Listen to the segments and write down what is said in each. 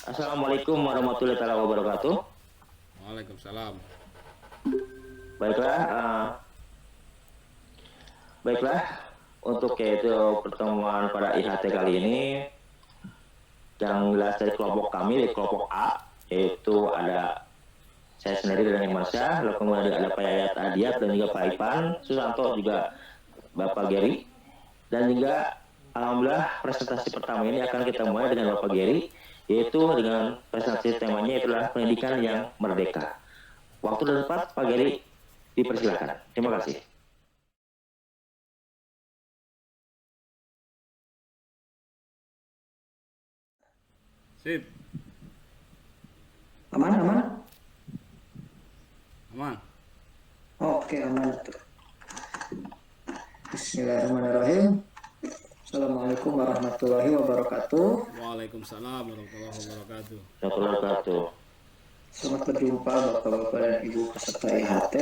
Assalamualaikum warahmatullahi wabarakatuh. Waalaikumsalam. Baiklah, baiklah. Untuk yaitu pertemuan pada IHT kali ini, yang jelas dari kelompok kami, dari kelompok A, yaitu ada saya sendiri dan Iman Syah, lalu kemudian ada Pak Yayat Adiat dan juga Pak Ipan, Susanto juga Bapak Geri, dan juga alhamdulillah presentasi pertama ini akan kita mulai dengan Bapak Geri, yaitu dengan presentasi temanya itulah pendidikan yang merdeka. Waktu dan tempat Pak Geri dipersilakan. Terima kasih. Sip, Aman, aman. aman. Oke, aman tuh. Bismillahirrahmanirrahim. Assalamualaikum warahmatullahi wabarakatuh. Waalaikumsalam warahmatullahi wabarakatuh. Warahmatullahi wabarakatuh. Selamat berjumpa Bapak-Bapak dan Ibu peserta IHT.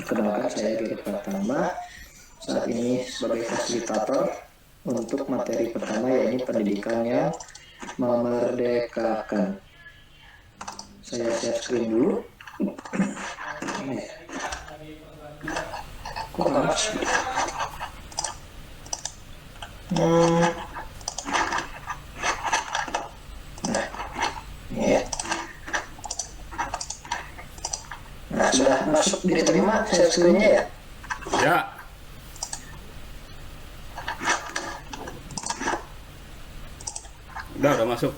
Perkenalkan saya Giri Pratama. Saat ini sebagai fasilitator untuk materi pertama yaitu pendidikan yang memerdekakan. Saya share screen dulu. Kok nggak masuk? Nah, ini ya. Nah, sudah masuk diterima share screen-nya ya? Ya, udah masuk.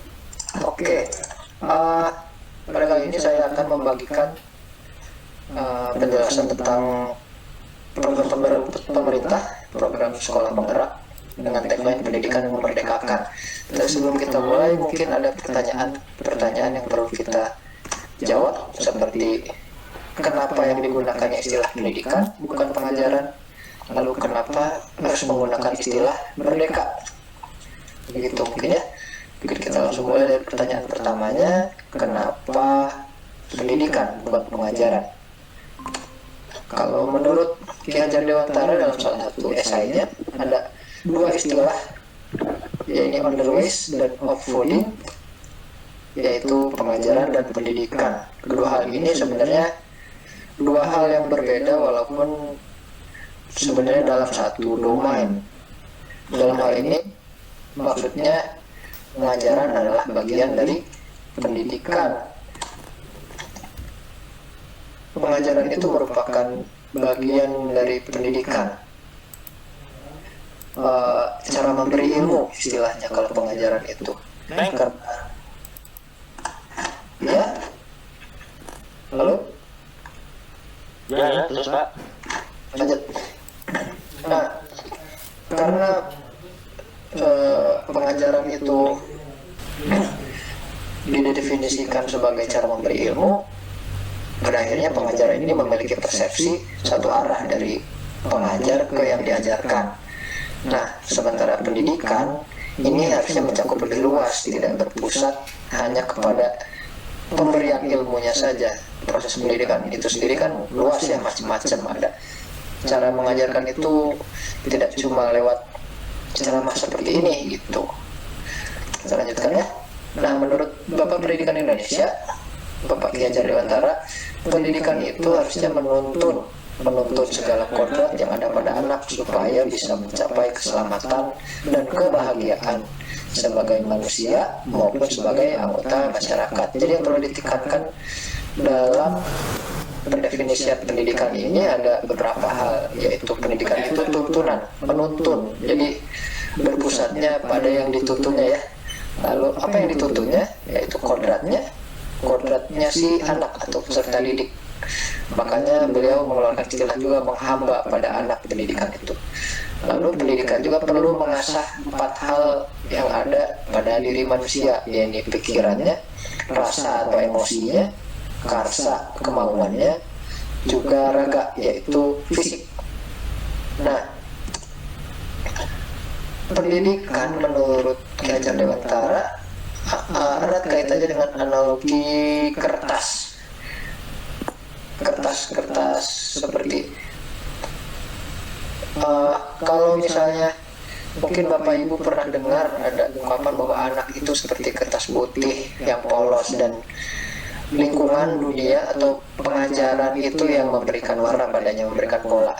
Oke. Pada kali ini saya akan membagikan penjelasan tentang program pemerintah, program sekolah penggerak dengan tagline pendidikan yang memerdekakan. Dan sebelum kita mulai, mungkin ada pertanyaan yang perlu kita jawab, seperti kenapa yang digunakannya istilah pendidikan bukan pengajaran, lalu kenapa harus menggunakan istilah merdeka. Begitu mungkin ya. Mungkin kita langsung mulai dari pertanyaan pertamanya, kenapa pendidikan bukan pengajaran? Kalau menurut Ki Hajar Dewantara dalam salah satu esainya ada dua istilah, yaitu underways dan offloading, yaitu pengajaran dan pendidikan. Kedua hal ini sebenarnya dua hal yang berbeda walaupun sebenarnya dalam satu domain. Dalam hal ini maksudnya pengajaran adalah bagian dari pendidikan. Pengajaran itu merupakan bagian dari pendidikan. Cara memberi ilmu istilahnya kalau pengajaran itu. Ya? Halo? Ya, terus Pak. Lanjut. Nah, karena pengajaran itu didefinisikan sebagai cara memberi ilmu, pada akhirnya pengajaran ini memiliki persepsi satu arah dari pengajar ke yang diajarkan. Nah, sementara pendidikan ini harusnya mencakup lebih luas, tidak berpusat hanya kepada pemberian ilmunya saja. Proses pendidikan itu sendiri kan luas ya, macam-macam ada. Cara mengajarkan itu tidak cuma lewat ceramah seperti ini gitu. Kita lanjutkan ya. Nah, menurut Bapak Pendidikan Indonesia, Bapak Ki Hajar Dewantara, pendidikan itu harusnya menuntun segala kodrat yang ada pada anak supaya bisa mencapai keselamatan dan kebahagiaan sebagai manusia maupun sebagai anggota masyarakat. Jadi yang perlu ditekankan dalam pendefinisian pendidikan ini ada beberapa hal, yaitu pendidikan itu tuntunan, menuntun. Jadi berpusatnya pada yang dituntunnya ya. Lalu apa yang dituntunnya? Yaitu kodratnya si anak atau peserta didik. Makanya beliau mengeluarkan istilah juga menghamba pada anak pendidikan itu. Lalu pendidikan juga perlu mengasah 4 hal yang ada pada diri manusia, yaitu pikirannya, rasa atau emosinya, karsa kemauannya, juga raga yaitu fisik. Nah, pendidikan menurut Ki Hajar Dewantara erat kaitannya dengan analogi kertas seperti kalau misalnya Mungkin Bapak Ibu pernah dengar ada ungkapan bahwa anak itu seperti kertas putih yang polos, dan lingkungan dunia atau pengajaran itu yang memberikan warna padanya, memberikan pola.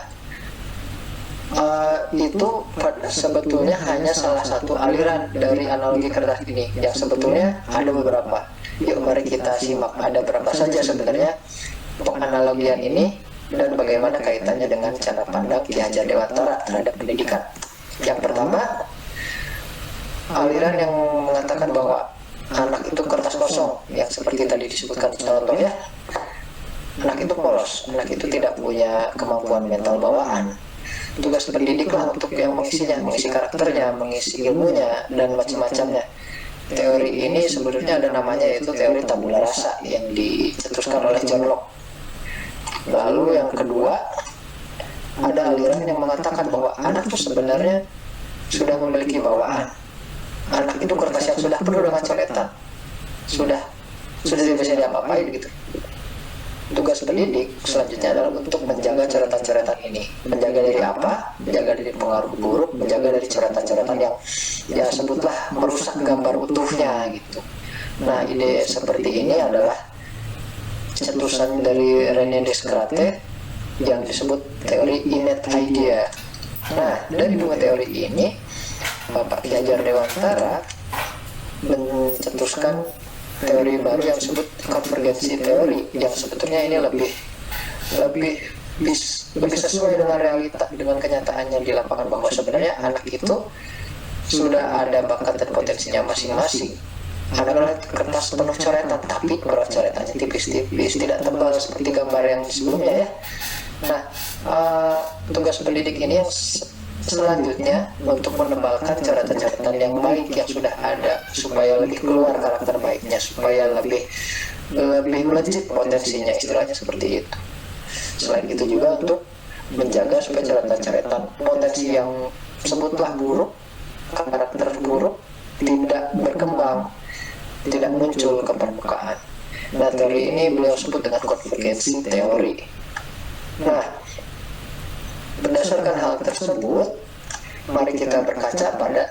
Itu sebetulnya hanya salah satu aliran dari analogi kertas ini, yang sebetulnya ada beberapa. Yuk mari kita simak ada berapa saja sebenarnya penganalogian ini dan bagaimana kaitannya dengan cara pandang Ki Hajar Dewantara terhadap pendidikan. Yang pertama, aliran yang mengatakan bahwa anak itu kertas kosong, yang seperti tadi disebutkan contohnya, anak itu polos, anak itu tidak punya kemampuan mental bawaan. Tugas pendidiklah untuk yang mengisinya, mengisi karakternya, mengisi ilmunya, dan macam-macamnya. Teori ini sebenarnya ada namanya, yaitu teori tabula rasa yang dicetuskan oleh John Locke. Lalu yang kedua, ada aliran yang mengatakan bahwa anak itu sebenarnya sudah memiliki bawaan. Anak itu kertas yang sudah penuh dengan coretan, sudah tidak bisa diapa-apain gitu. Tugas pendidik selanjutnya adalah untuk menjaga coretan-coretan ini. Menjaga dari apa? Menjaga dari pengaruh buruk, menjaga dari coretan-coretan yang ya sebutlah merusak gambar utuhnya gitu. Nah, ide seperti ini adalah cetusan dari René Descartes yang disebut teori innate idea. Nah, dari dua teori ini Bapak Ki Hajar Dewantara mencetuskan teori baru yang disebut konvergensi teori, yang sebetulnya ini lebih sesuai dengan realita, dengan kenyataannya di lapangan, bahwa sebenarnya anak itu sudah ada bakat dan potensinya masing-masing. Anak adalah kertas penuh coretan, tapi coretannya tipis-tipis, tidak tebal seperti gambar yang sebelumnya ya. Nah, tugas pendidik ini yang selanjutnya untuk menebalkan coretan-coretan yang baik yang sudah ada, supaya lebih keluar karakter baiknya, supaya lebih melejit potensinya, istilahnya seperti itu. Selain itu juga untuk menjaga supaya coretan-coretan potensi yang sebutlah buruk, karakter buruk, tidak berkembang, tidak muncul ke permukaan. Nah, teori ini beliau sebut dengan konvergensi teori. Nah, berdasarkan hal tersebut, mari kita berkaca pada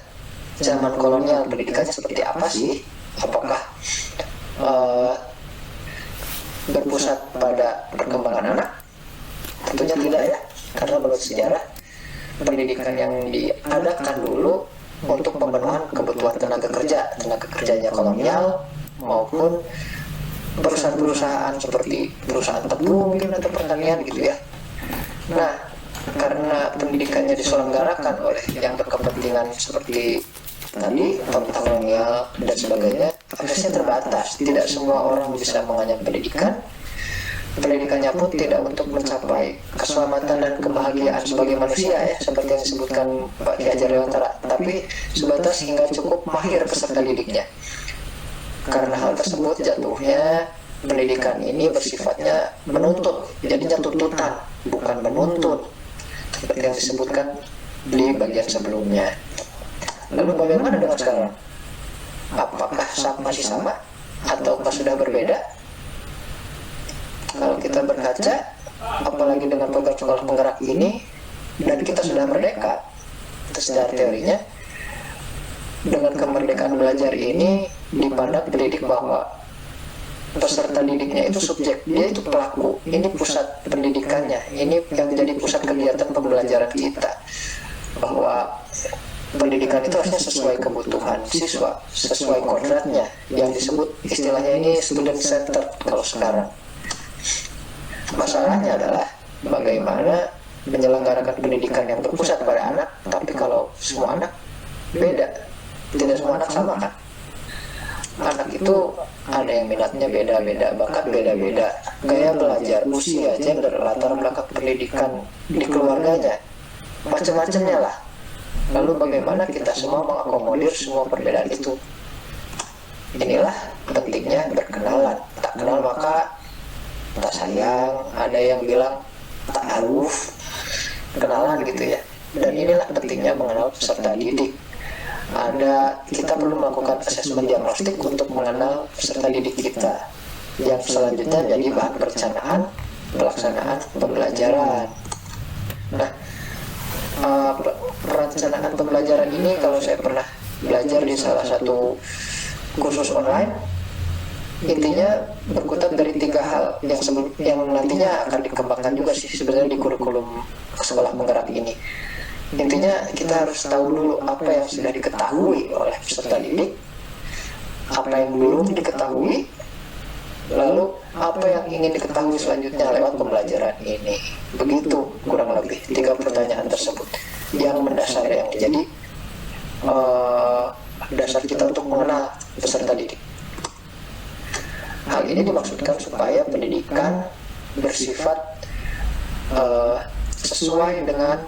zaman kolonial, pendidikannya seperti apa sih? Apakah berpusat pada perkembangan anak? Tentunya tidak ya, karena menurut sejarah pendidikan yang diadakan dulu untuk pemenuhan kebutuhan tenaga kerjanya kolonial maupun perusahaan-perusahaan seperti perusahaan tebu mungkin atau pertanian gitu ya. Nah, karena pendidikannya diselenggarakan oleh yang berkepentingan seperti tadi, kolonial dan sebagainya, aksesnya terbatas. Tidak semua orang bisa mengenyam pendidikan. Pendidikannya pun tidak untuk mencapai keselamatan dan kebahagiaan sebagai manusia ya, seperti yang disebutkan Pak Ki Hajar Dewantara, tapi sebatas hingga cukup mahir peserta didiknya. Karena hal tersebut jatuhnya pendidikan ini bersifatnya menuntut, jadinya tuntutan, bukan menuntut, seperti yang disebutkan di bagian sebelumnya. Lalu bagaimana dengan sekarang? Apakah masih sama ataukah sudah berbeda? Kalau kita berkaca, apalagi dengan program sekolah penggerak ini, dan kita sudah merdeka, secara teorinya, dengan kemerdekaan belajar ini dipandang pendidik bahwa peserta didiknya itu subjek, dia itu pelaku, ini pusat pendidikannya, ini yang menjadi pusat kegiatan pembelajaran kita, bahwa pendidikan itu harusnya sesuai kebutuhan siswa, sesuai kodratnya, yang disebut istilahnya ini student center kalau sekarang. Masalahnya adalah bagaimana menyelenggarakan pendidikan yang berpusat pada anak, tapi kalau semua anak beda, tidak semua anak sama kan. Anak itu ada yang minatnya beda-beda, bakat beda-beda, gaya belajar, usia, gender, latar belakang pendidikan di keluarganya, macam-macamnya lah. Lalu bagaimana kita semua mengakomodir semua perbedaan itu? Inilah pentingnya berkenalan. Tak kenal maka tak sayang, ada yang bilang ta'aruf, kenalan gitu ya. Dan inilah pentingnya mengenal peserta didik. Kita perlu melakukan asesmen diagnostik untuk mengenal peserta didik kita, yang selanjutnya jadi bahan perencanaan pelaksanaan pembelajaran. Nah, perencanaan pembelajaran ini, kalau saya pernah belajar di salah satu kursus online, intinya berkutat dari 3 hal yang nantinya akan dikembangkan juga sih sebenarnya di kurikulum sekolah penggerak ini. Intinya kita harus tahu dulu apa yang sudah diketahui oleh peserta didik, apa yang belum diketahui, lalu apa yang ingin diketahui selanjutnya lewat pembelajaran ini. Begitu kurang lebih 3 pertanyaan tersebut yang mendasar, yang menjadi dasar kita untuk mengenal peserta didik. Hal ini dimaksudkan supaya pendidikan bersifat sesuai dengan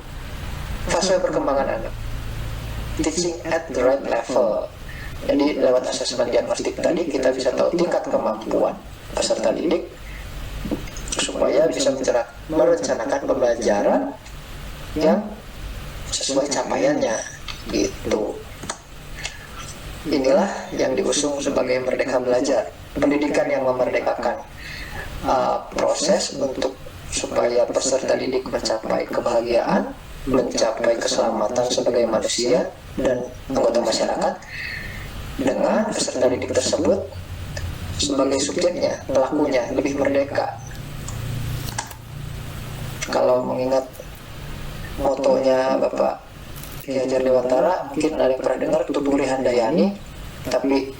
fase perkembangan anak, teaching at the right level. Jadi lewat asesmen diagnostik tadi kita bisa tahu tingkat kemampuan peserta didik supaya bisa merencanakan pembelajaran yang sesuai capaiannya gitu. Inilah yang diusung sebagai Merdeka Belajar, pendidikan yang memerdekakan. Proses untuk supaya peserta didik mencapai kebahagiaan, mencapai keselamatan sebagai manusia dan anggota masyarakat, dengan peserta didik tersebut sebagai subjeknya, pelakunya lebih merdeka. Kalau mengingat motonya Bapak Ki Hajar Dewantara, mungkin ada yang pernah dengar Tuturi Handayani, tapi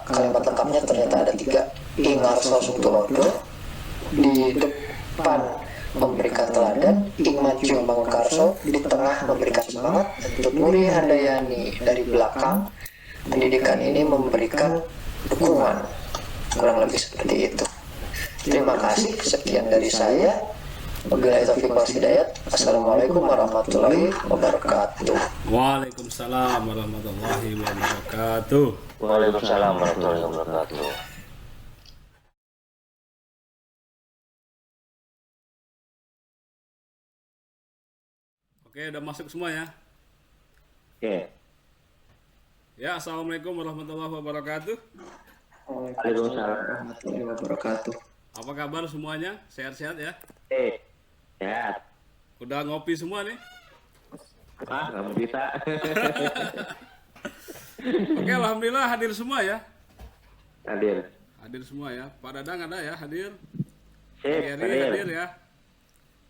kalimat lengkapnya ternyata ada 3. Ingarso Sungtulodo, di depan memberikan teladan, Ing Maju Mangunkarso, di tengah memberikan semangat, dan Tuturi Handayani dari belakang. Pendidikan ini memberikan dukungan, kurang lebih seperti itu. Terima kasih, sekian dari saya. Wabillahi taufiq wal hidayah. Assalamualaikum warahmatullahi wabarakatuh. Waalaikumsalam warahmatullahi wabarakatuh. Waalaikumsalam warahmatullahi wabarakatuh. Oke, udah masuk semua ya? Oke. Ya, assalamualaikum warahmatullahi wabarakatuh. Waalaikumsalam warahmatullahi wabarakatuh. Apa kabar semuanya? Sehat-sehat ya? Sehat. Udah ngopi semua nih? Kamu bisa. Oke, alhamdulillah hadir semua ya? Hadir. Hadir semua ya. Pak Dadang ada ya hadir? Sip, Pak Eri hadir. hadir ya?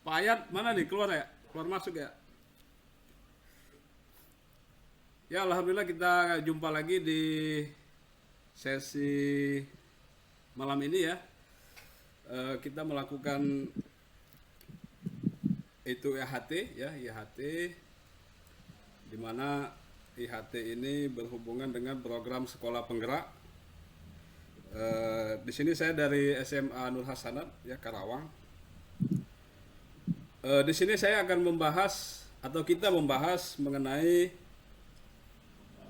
Pak Ayat mana nih? Keluar ya? Keluar masuk ya? Ya, alhamdulillah kita jumpa lagi di sesi malam ini ya. Kita melakukan itu IHT ya, IHT, di mana IHT ini berhubungan dengan program sekolah penggerak. Di sini saya dari SMA Nur Hasanat ya, Karawang. Di sini saya akan membahas atau kita membahas mengenai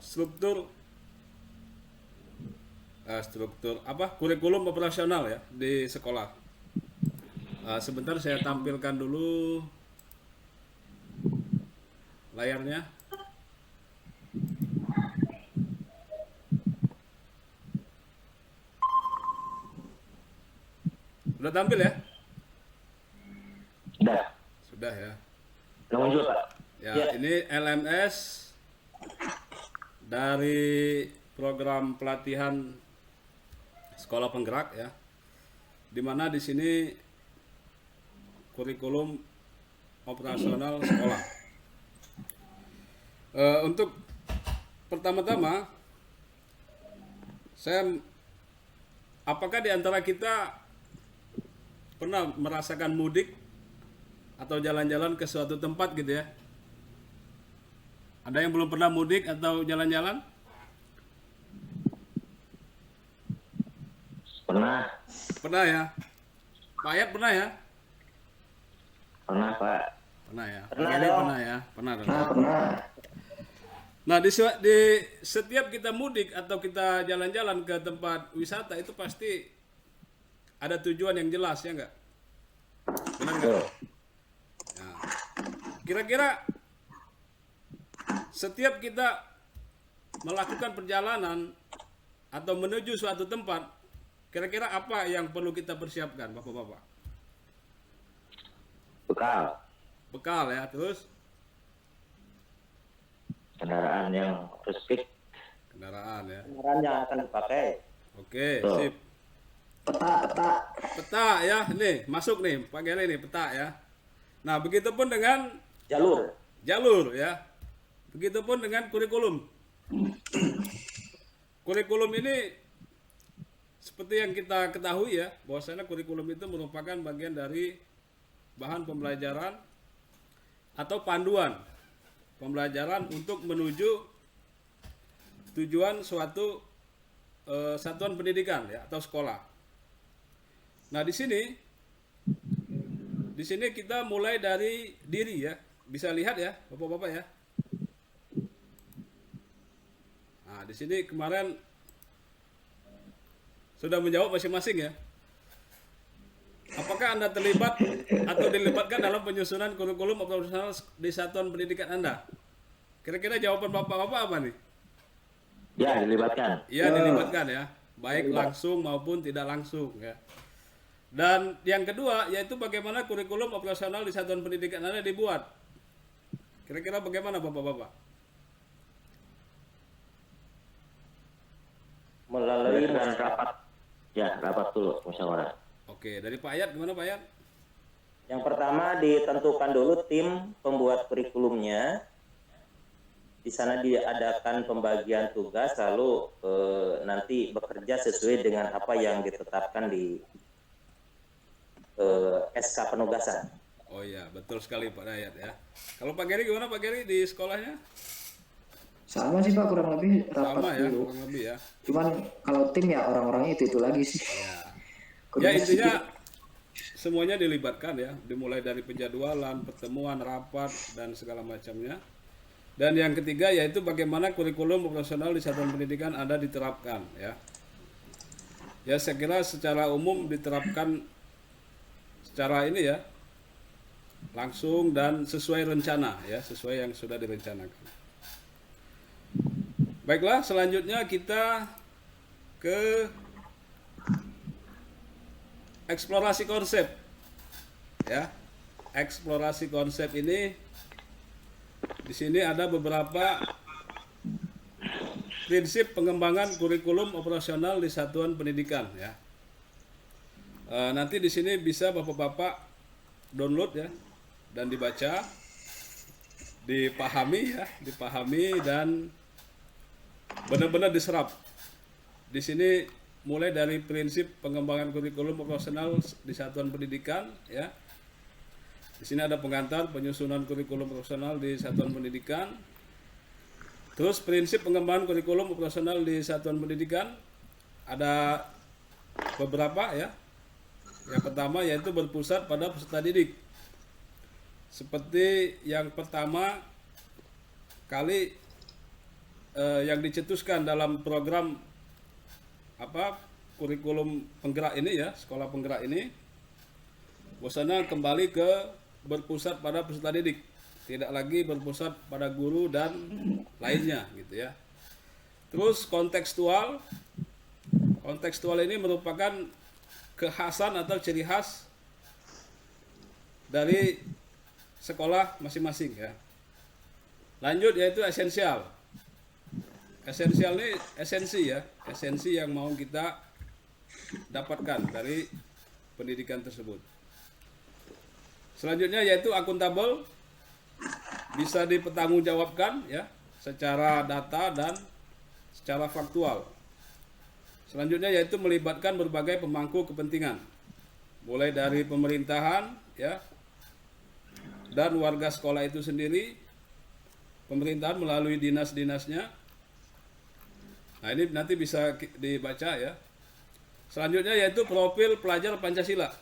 struktur kurikulum operasional ya di sekolah. Sebentar saya tampilkan dulu layarnya. Sudah tampil ya? Sudah ya. Sudah muncul, Pak. Ya, ini LMS dari program pelatihan sekolah penggerak ya. Di mana di sini kurikulum operasional sekolah. Untuk pertama-tama, apakah di antara kita pernah merasakan mudik atau jalan-jalan ke suatu tempat gitu ya? Ada yang belum pernah mudik atau jalan-jalan? Pernah. Pernah ya? Pak Ayat pernah ya? Pernah, Pak. Pernah ya? Pernah Ini dong. pernah ya? Pernah dong. Pernah. Nah, di setiap kita mudik atau kita jalan-jalan ke tempat wisata itu pasti ada tujuan yang jelas ya enggak? Benar enggak? Nah, kira-kira setiap kita melakukan perjalanan atau menuju suatu tempat, kira-kira apa yang perlu kita persiapkan, Bapak-bapak? Bekal. Bekal ya, terus kendaraan yang spesifik, Kendaraan ya. Kendaraan yang akan dipakai. Oke, Betul. sip. Peta ya, nih masuk nih Pak Geri nih peta ya. Nah, begitupun dengan Jalur. ya. Begitupun dengan kurikulum. Kurikulum ini seperti yang kita ketahui ya, bahwasanya kurikulum itu merupakan bagian dari bahan pembelajaran atau panduan pembelajaran untuk menuju tujuan suatu satuan pendidikan ya atau sekolah. Nah, di sini kita mulai dari diri ya. Bisa lihat ya, Bapak-bapak ya. Nah, di sini kemarin sudah menjawab masing-masing ya. Apakah Anda terlibat atau dilibatkan dalam penyusunan kurikulum operasional di satuan pendidikan Anda? Kira-kira jawaban Bapak-bapak apa nih? ya dilibatkan. Iya, dilibatkan ya. Baik langsung maupun tidak langsung ya. Dan yang kedua yaitu bagaimana kurikulum operasional di satuan pendidikan Anda dibuat. Kira-kira bagaimana Bapak-bapak? Melalui Dengan rapat, ya rapat dulu musyawarah. Oke, dari Pak Ayat gimana Pak Ayat? yang pertama ditentukan dulu tim pembuat kurikulumnya. Di sana diadakan pembagian tugas, lalu nanti bekerja sesuai dengan apa yang ditetapkan di SK penugasan. Oh iya, betul sekali Pak Ayat ya. Kalau Pak Geri gimana Pak Geri di sekolahnya? Sama sih Pak, kurang lebih rapat Sama ya, dulu. kurang lebih ya. Cuman kalau tim ya orang-orangnya itu lagi sih. Ya intinya semuanya dilibatkan ya, dimulai dari penjadwalan, pertemuan, rapat dan segala macamnya. Dan yang ketiga yaitu bagaimana kurikulum operasional di satuan pendidikan Anda diterapkan ya. Ya saya kira secara umum diterapkan secara ini ya, langsung dan sesuai rencana ya, sesuai yang sudah direncanakan. Baiklah, selanjutnya kita ke eksplorasi konsep ya. Eksplorasi konsep ini di sini ada beberapa prinsip pengembangan kurikulum operasional di satuan pendidikan ya. Nanti di sini bisa Bapak-bapak download ya dan dibaca, dipahami dan benar-benar diserap. Di sini mulai dari prinsip pengembangan kurikulum operasional di satuan pendidikan ya. Di sini ada pengantar penyusunan kurikulum operasional di satuan pendidikan. Terus prinsip pengembangan kurikulum operasional di satuan pendidikan ada beberapa ya. Yang pertama yaitu berpusat pada peserta didik. Seperti yang pertama kali yang dicetuskan dalam program kurikulum penggerak ini ya, sekolah penggerak ini, bahwasanya kembali ke berpusat pada peserta didik, tidak lagi berpusat pada guru dan lainnya gitu ya. Terus kontekstual ini merupakan kekhasan atau ciri khas dari sekolah masing-masing ya. Lanjut yaitu esensial. Esensial ini esensi yang mau kita dapatkan dari pendidikan tersebut. Selanjutnya yaitu akuntabel, bisa dipertanggungjawabkan ya secara data dan secara faktual. Selanjutnya yaitu melibatkan berbagai pemangku kepentingan, mulai dari pemerintahan ya dan warga sekolah itu sendiri, pemerintahan melalui dinas-dinasnya. Nah ini nanti bisa dibaca ya. Selanjutnya yaitu profil pelajar Pancasila.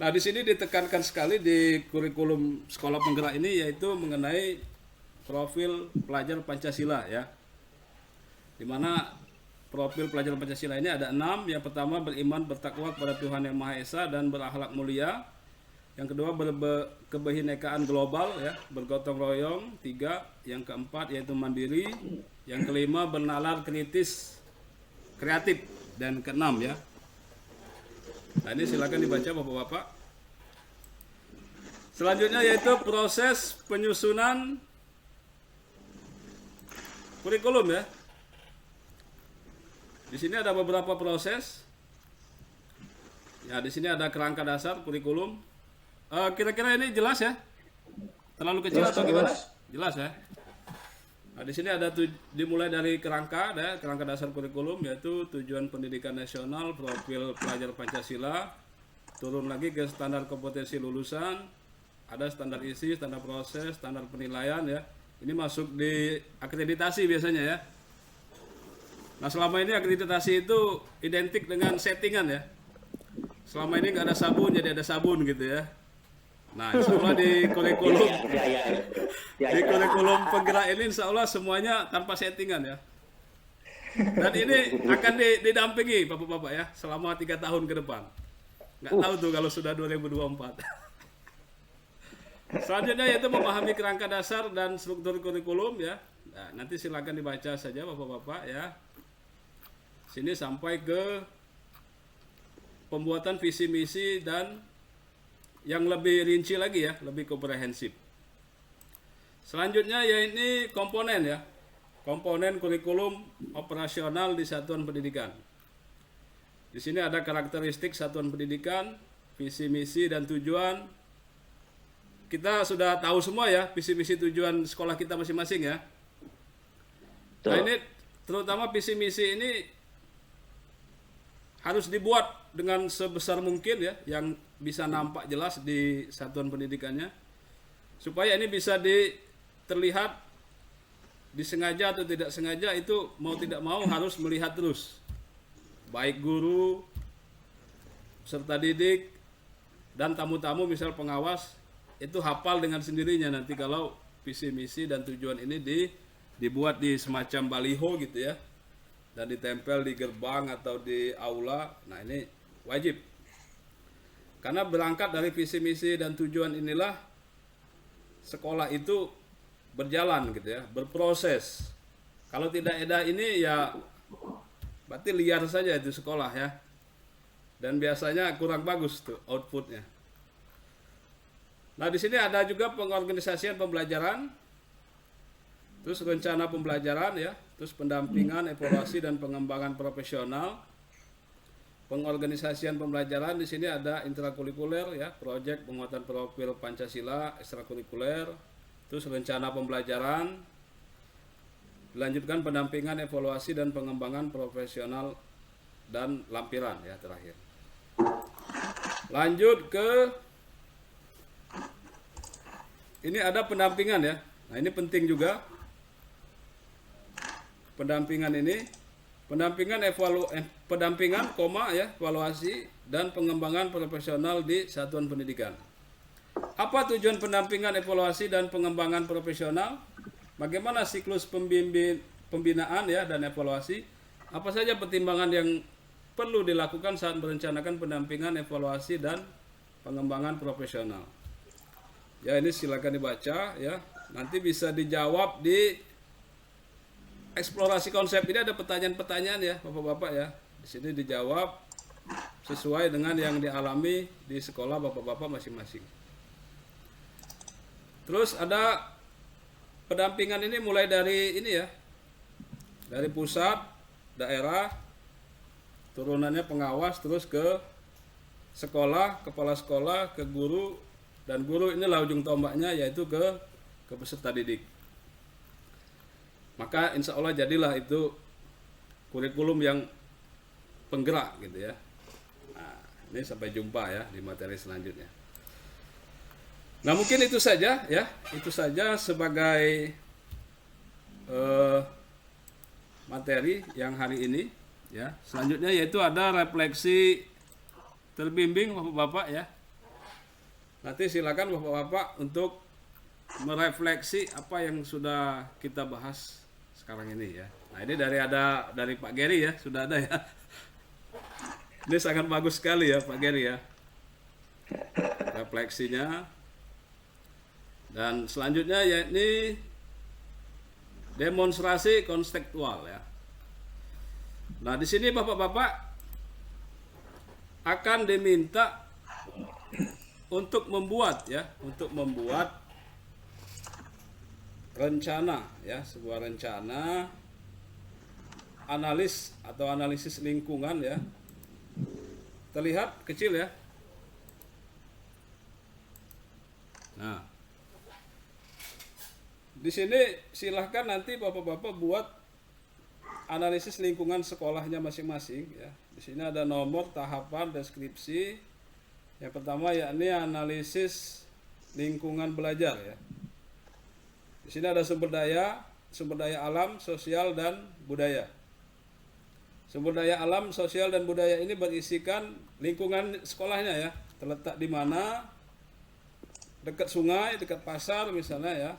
Nah di sini ditekankan sekali di kurikulum sekolah penggerak ini yaitu mengenai profil pelajar Pancasila ya. Dimana profil pelajar Pancasila ini ada 6. Yang pertama beriman bertakwa kepada Tuhan Yang Maha Esa dan berakhlak mulia. Yang kedua kebinekaan global ya, bergotong royong. 3. Yang keempat yaitu mandiri. Yang kelima bernalar kritis, kreatif. Dan keenam ya. Nah ini silakan dibaca Bapak-bapak. Selanjutnya yaitu proses penyusunan kurikulum ya. Di sini ada beberapa proses. Ya, di sini ada kerangka dasar kurikulum. Kira-kira ini jelas ya? Terlalu kecil Jelas, atau gimana? jelas. Jelas ya. Nah, di sini ada dimulai dari kerangka dasar kurikulum, yaitu tujuan pendidikan nasional, profil pelajar Pancasila, turun lagi ke standar kompetensi lulusan, ada standar isi, standar proses, standar penilaian ya. Ini masuk di akreditasi biasanya ya. Nah, selama ini akreditasi itu identik dengan settingan ya. Selama ini nggak ada sabun, jadi ada sabun gitu ya. Nah, insya Allah di kurikulum di kurikulum penggerak ini insya Allah semuanya tanpa settingan ya. Dan ini akan didampingi Bapak-Bapak ya selama 3 tahun ke depan. Nggak tahu tuh kalau sudah 2024. Selanjutnya yaitu memahami kerangka dasar dan struktur kurikulum ya. Nah, nanti silakan dibaca saja Bapak-Bapak ya. Sini sampai ke pembuatan visi misi dan yang lebih rinci lagi ya, lebih komprehensif. Selanjutnya ya ini komponen ya. Komponen kurikulum operasional di satuan pendidikan. Di sini ada karakteristik satuan pendidikan, visi misi dan tujuan. Kita sudah tahu semua ya visi misi tujuan sekolah kita masing-masing ya. Nah, ini terutama visi misi ini harus dibuat dengan sebesar mungkin ya, yang bisa nampak jelas di satuan pendidikannya, supaya ini bisa terlihat disengaja atau tidak sengaja, itu mau tidak mau harus melihat terus, baik guru, peserta didik, dan tamu-tamu misal pengawas, itu hafal dengan sendirinya nanti kalau visi misi dan tujuan ini dibuat di semacam baliho gitu ya, dan ditempel di gerbang atau di aula. Nah, ini wajib. Karena berangkat dari visi misi dan tujuan inilah sekolah itu berjalan gitu ya, berproses. Kalau tidak ada ini ya berarti liar saja itu sekolah ya. Dan biasanya kurang bagus tuh outputnya. Nah, di sini ada juga pengorganisasian pembelajaran, terus rencana pembelajaran ya, terus pendampingan, evaluasi dan pengembangan profesional. Pengorganisasian pembelajaran di sini ada intrakurikuler ya, proyek penguatan profil Pancasila, ekstrakurikuler, terus rencana pembelajaran, dilanjutkan pendampingan, evaluasi dan pengembangan profesional dan lampiran ya terakhir. Lanjut ke ini ada pendampingan ya. Nah, ini penting juga. Pendampingan ini pendampingan evaluasi dan pengembangan profesional di satuan pendidikan. Apa tujuan pendampingan, evaluasi dan pengembangan profesional? Bagaimana siklus pembinaan ya dan evaluasi? Apa saja pertimbangan yang perlu dilakukan saat merencanakan pendampingan, evaluasi dan pengembangan profesional? Ya, ini silakan dibaca ya. Nanti bisa dijawab di eksplorasi konsep ini, ada pertanyaan-pertanyaan ya Bapak-Bapak ya. Di sini dijawab sesuai dengan yang dialami di sekolah Bapak-Bapak masing-masing. Terus ada pendampingan ini mulai dari ini ya. Dari pusat, daerah, turunannya pengawas, terus ke sekolah, kepala sekolah, ke guru, dan guru inilah ujung tombaknya yaitu ke peserta didik. Maka insya Allah jadilah itu kurikulum yang penggerak gitu ya. Nah, ini sampai jumpa ya di materi selanjutnya. Nah, mungkin itu saja ya. Itu saja sebagai materi yang hari ini ya. Selanjutnya yaitu ada refleksi terbimbing Bapak-Bapak ya. Nanti silakan Bapak-Bapak untuk merefleksi apa yang sudah kita bahas sekarang ini ya. Nah, ini dari Pak Gary ya, sudah ada ya. Ini sangat bagus sekali ya Pak Gary ya. Refleksinya. Dan selanjutnya yakni demonstrasi konseptual ya. Nah, di sini Bapak-bapak akan diminta untuk membuat rencana ya, sebuah rencana analisis lingkungan ya. Terlihat kecil ya. Nah, di sini silahkan nanti bapak-bapak buat analisis lingkungan sekolahnya masing-masing ya. Di sini ada nomor, tahapan, deskripsi. Yang pertama yakni analisis lingkungan belajar ya. Di sini ada sumber daya alam, sosial dan budaya. Sumber daya alam, sosial dan budaya ini berisikan lingkungan sekolahnya ya. Terletak di mana? Dekat sungai, dekat pasar misalnya ya.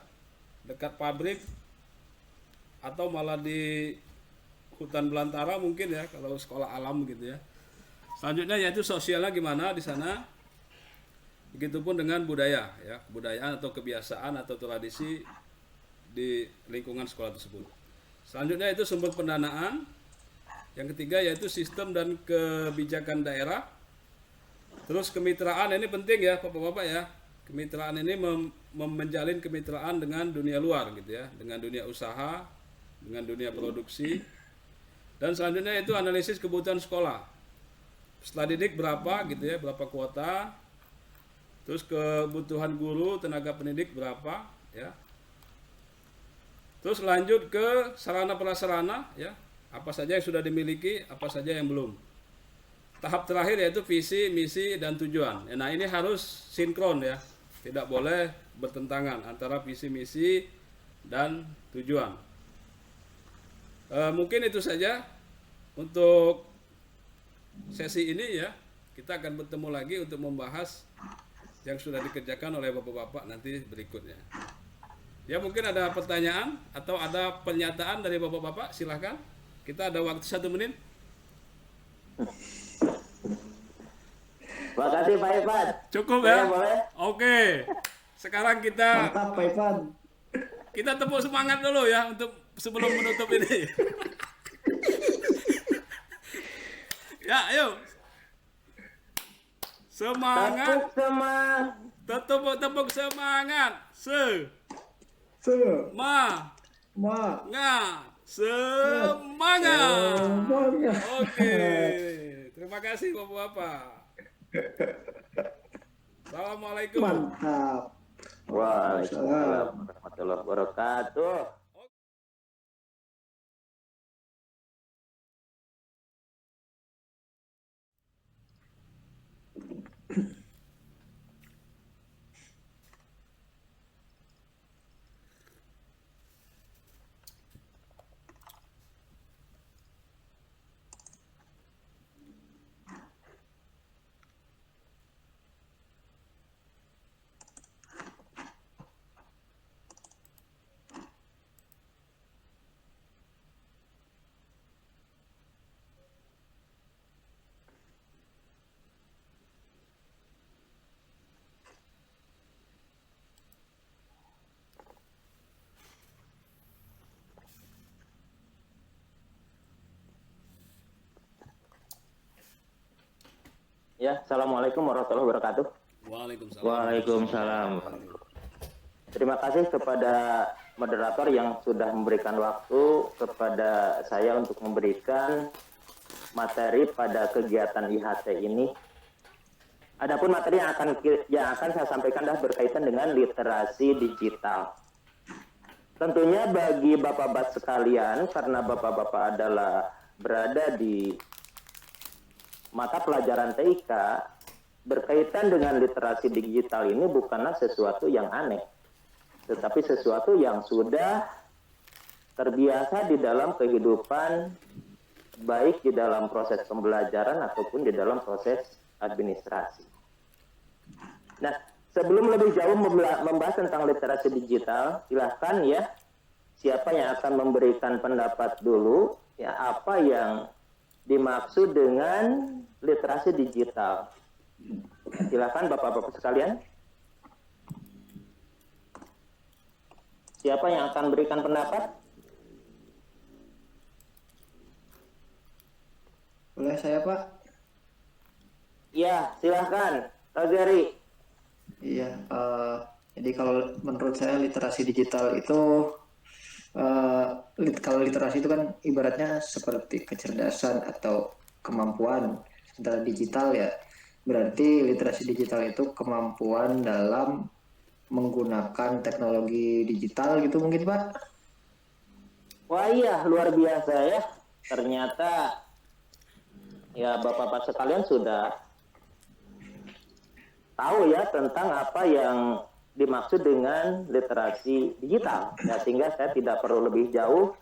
Dekat pabrik, atau malah di hutan belantara mungkin ya kalau sekolah alam gitu ya. Selanjutnya yaitu sosialnya gimana di sana. Begitupun dengan budaya ya, kebudayaan atau kebiasaan atau tradisi di lingkungan sekolah tersebut. Selanjutnya itu sumber pendanaan. Yang ketiga yaitu sistem dan kebijakan daerah. Terus kemitraan, ini penting ya Bapak-bapak ya. Kemitraan ini menjalin kemitraan dengan dunia luar gitu ya, dengan dunia usaha, dengan dunia produksi. Dan selanjutnya itu analisis kebutuhan sekolah. Setelah didik berapa gitu ya, berapa kuota. Terus kebutuhan guru, tenaga pendidik berapa ya. Terus lanjut ke sarana prasarana ya. Apa saja yang sudah dimiliki, apa saja yang belum. Tahap terakhir yaitu visi, misi, dan tujuan. Nah ini harus sinkron ya. Tidak boleh bertentangan antara visi, misi, dan tujuan. Mungkin itu saja untuk sesi ini ya. Kita akan bertemu lagi untuk membahas yang sudah dikerjakan oleh bapak-bapak nanti berikutnya. Ya mungkin ada pertanyaan atau ada pernyataan dari bapak-bapak, silahkan. Kita ada waktu 1 menit. Makasih Pak Ivan. Cukup ya? Boleh? Oke. Sekarang kita Mantap Pak Ivan. kita tepuk semangat dulu ya untuk sebelum menutup ini. Ya, ayo. Semangat. Tepuk semangat. Tepuk semangat. Semangat. Semangat. Oke. Terima kasih Bapak-bapak. Assalamualaikum. Mantap. Waalaikumsalam warahmatullahi wabarakatuh. Ya, assalamualaikum warahmatullahi wabarakatuh. Waalaikumsalam. Waalaikumsalam. Terima kasih kepada moderator yang sudah memberikan waktu kepada saya untuk memberikan materi pada kegiatan IHT ini. Adapun materi yang akan saya sampaikan adalah berkaitan dengan literasi digital. Tentunya bagi bapak-bapak sekalian, karena bapak-bapak adalah berada di mata pelajaran TIK, berkaitan dengan literasi digital ini bukanlah sesuatu yang aneh, tetapi sesuatu yang sudah terbiasa di dalam kehidupan, baik di dalam proses pembelajaran ataupun di dalam proses administrasi. Nah, sebelum lebih jauh membahas tentang literasi digital, silahkan ya, siapa yang akan memberikan pendapat dulu, ya apa yang dimaksud dengan literasi digital. Silakan Bapak-bapak sekalian. Siapa yang akan berikan pendapat? Boleh saya Pak? Ya, silakan. Roseri. Iya. Jadi kalau menurut saya literasi digital itu kalau literasi itu kan ibaratnya seperti kecerdasan atau kemampuan. Sementara digital ya berarti literasi digital itu kemampuan dalam menggunakan teknologi digital gitu mungkin Pak. Wah iya, luar biasa ya. Ternyata ya Bapak-Bapak sekalian sudah tahu ya tentang apa yang dimaksud dengan literasi digital. Ya, sehingga saya tidak perlu lebih jauh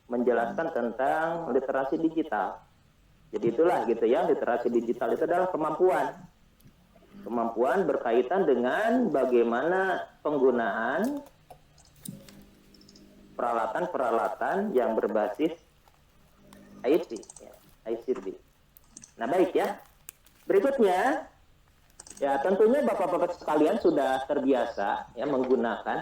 menjelaskan tentang literasi digital. Jadi itulah gitu ya, literasi digital itu adalah kemampuan. Kemampuan berkaitan dengan bagaimana penggunaan peralatan-peralatan yang berbasis IT, ya, ICT. Nah baik ya, berikutnya ya tentunya Bapak-Bapak sekalian sudah terbiasa ya menggunakan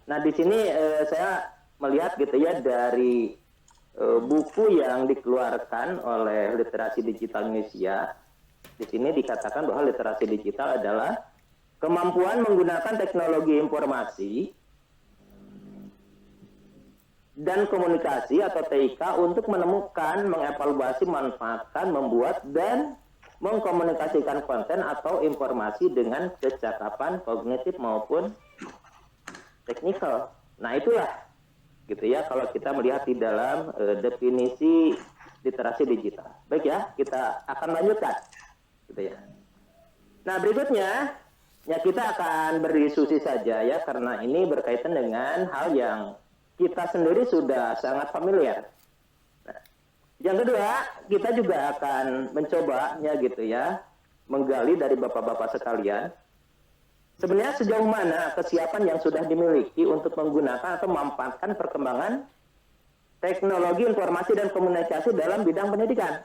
Nah di sini saya melihat gitu ya dari buku yang dikeluarkan oleh Literasi Digital Indonesia. Di sini dikatakan bahwa literasi digital adalah kemampuan menggunakan teknologi informasi dan komunikasi atau TIK untuk menemukan, mengevaluasi, memanfaatkan, membuat, dan mengkomunikasikan konten atau informasi dengan kecakapan kognitif maupun teknikal. Nah itulah gitu ya kalau kita melihat di dalam definisi literasi digital. Baik ya, kita akan lanjutkan gitu ya. Nah berikutnya ya kita akan berdiskusi saja ya karena ini berkaitan dengan hal yang kita sendiri sudah sangat familiar. Nah, yang kedua kita juga akan mencoba ya gitu ya menggali dari bapak-bapak sekalian sebenarnya sejauh mana kesiapan yang sudah dimiliki untuk menggunakan atau memanfaatkan perkembangan teknologi informasi dan komunikasi dalam bidang pendidikan.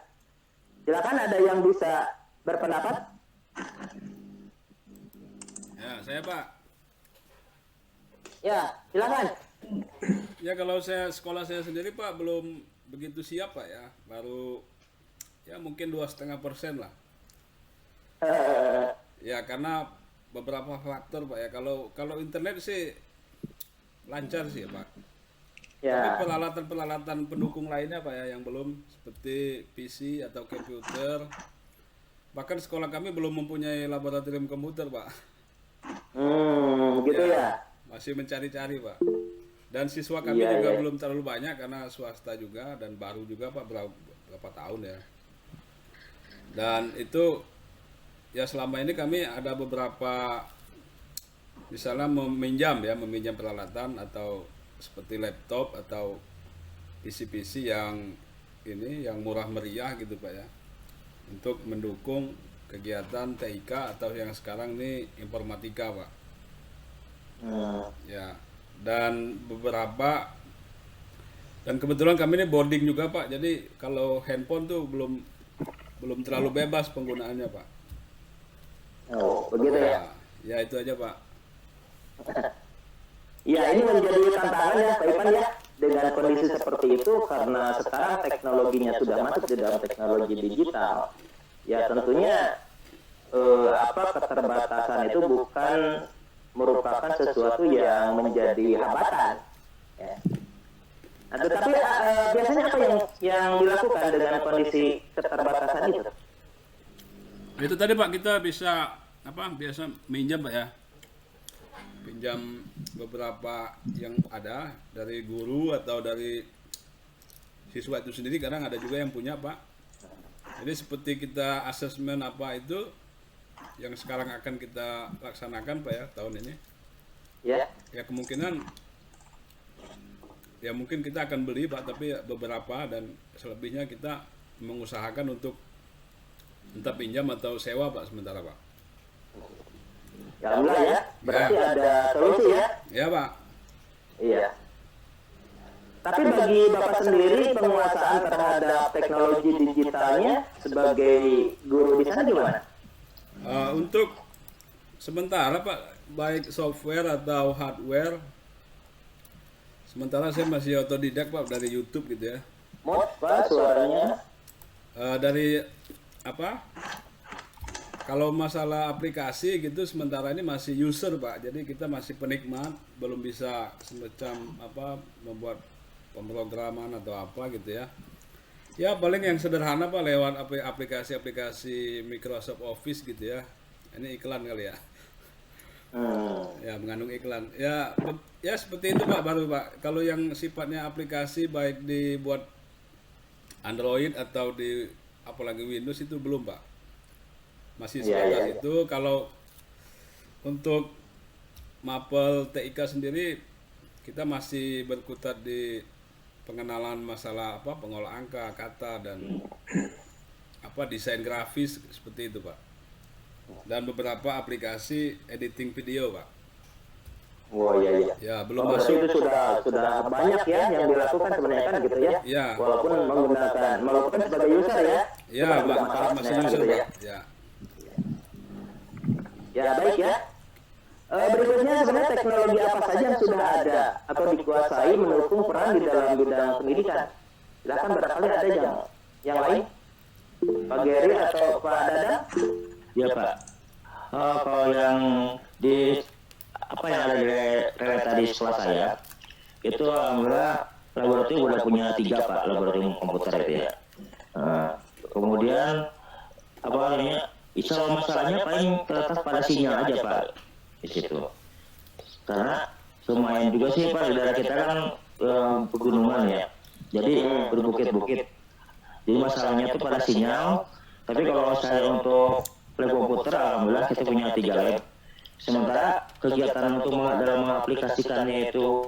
Silakan ada yang bisa berpendapat? Ya, saya Pak. Ya, silakan. Ya kalau sekolah saya sendiri Pak belum begitu siap Pak ya, baru ya mungkin 2,5% lah. Ya karena beberapa faktor Pak ya. Kalau internet sih lancar sih ya Pak. Ya. Tapi peralatan pendukung lainnya Pak ya yang belum seperti PC atau komputer. Bahkan sekolah kami belum mempunyai laboratorium komputer Pak. Gitu ya. Masih mencari-cari Pak. Dan siswa kami juga belum terlalu banyak karena swasta juga dan baru juga Pak berapa tahun ya. Dan itu ya selama ini kami ada beberapa misalnya meminjam peralatan atau seperti laptop atau PC-PC yang murah meriah gitu Pak ya. Untuk mendukung kegiatan TIK atau yang sekarang ini informatika Pak. Ya. Dan kebetulan kami ini boarding juga Pak. Jadi kalau handphone tuh belum terlalu bebas penggunaannya Pak. Oh, begitu ya. Ya itu aja Pak. Ya ini menjadi tantangan ya Pak Ipan ya dengan kondisi seperti itu karena sekarang teknologinya sudah masuk di dalam teknologi digital. Ya tentunya keterbatasan itu bukan merupakan sesuatu yang menjadi hambatan. Ya. Nah, tetapi biasanya apa yang dilakukan dengan kondisi keterbatasan itu? Itu tadi Pak kita biasa minjam Pak ya. Pinjam beberapa yang ada dari guru atau dari siswa itu sendiri, kadang ada juga yang punya Pak. Jadi seperti kita asesmen apa itu yang sekarang akan kita laksanakan Pak ya tahun ini. Ya. Ya kemungkinan ya mungkin kita akan beli Pak, tapi beberapa dan selebihnya kita mengusahakan untuk entah pinjam atau sewa Pak sementara Pak. Ya alhamdulillah ya, berarti ada solusi ya. Ya Pak. Iya. Tapi bagi Bapak sendiri penguasaan terhadap teknologi digitalnya sebagai guru di sana gimana? Untuk sementara Pak, baik software atau hardware, sementara saya masih otodidak Pak dari YouTube gitu ya. Mod Pak suaranya? dari apa? Kalau masalah aplikasi gitu sementara ini masih user Pak, jadi kita masih penikmat, belum bisa semacam apa membuat pemrograman atau apa gitu ya. Ya paling yang sederhana Pak lewat aplikasi-aplikasi Microsoft Office gitu ya. Ini iklan kali ya. Ya mengandung iklan. Ya seperti itu Pak baru Pak. Kalau yang sifatnya aplikasi baik dibuat Android atau di apalagi Windows itu belum Pak. Masih sebatas itu. Kalau untuk Mapel TIK sendiri kita masih berkutat di pengenalan masalah apa pengolah angka, kata dan apa desain grafis seperti itu Pak. Dan beberapa aplikasi editing video Pak. Oh iya. Ya belum Berarti masuk. itu sudah banyak ya yang dilakukan sebenarnya kan gitu ya. Ya. Walaupun melakukan sebagai user ya. Ya Itu Pak, tidak masalah masih sebenarnya user gitu Pak. ya. Ya. Ya baik ya. Berikutnya sebenarnya teknologi apa saja yang sudah ada atau dikuasai mendukung peran di dalam bidang pendidikan. Silakan barangkali ada yang lain. Pak Geri atau Pak Dadang? Ya Pak. Kalau yang di apa yang ada di relay tadi sekolah saya, itu alhamdulillah laboratorium udah punya 3 Pak, laboratorium komputer itu ya. Kemudian apa namanya? Insya Allah masalahnya paling terletak pada sinyal aja Pak di situ. Karena lumayan juga sih Pak, daerah kita kan pegunungan ya, jadi berbukit-bukit. Jadi masalahnya itu pada sinyal. Tapi kalau saya untuk lab komputer, alhamdulillah kita punya 3 lab. Sementara kegiatan untuk dalam mengaplikasikannya itu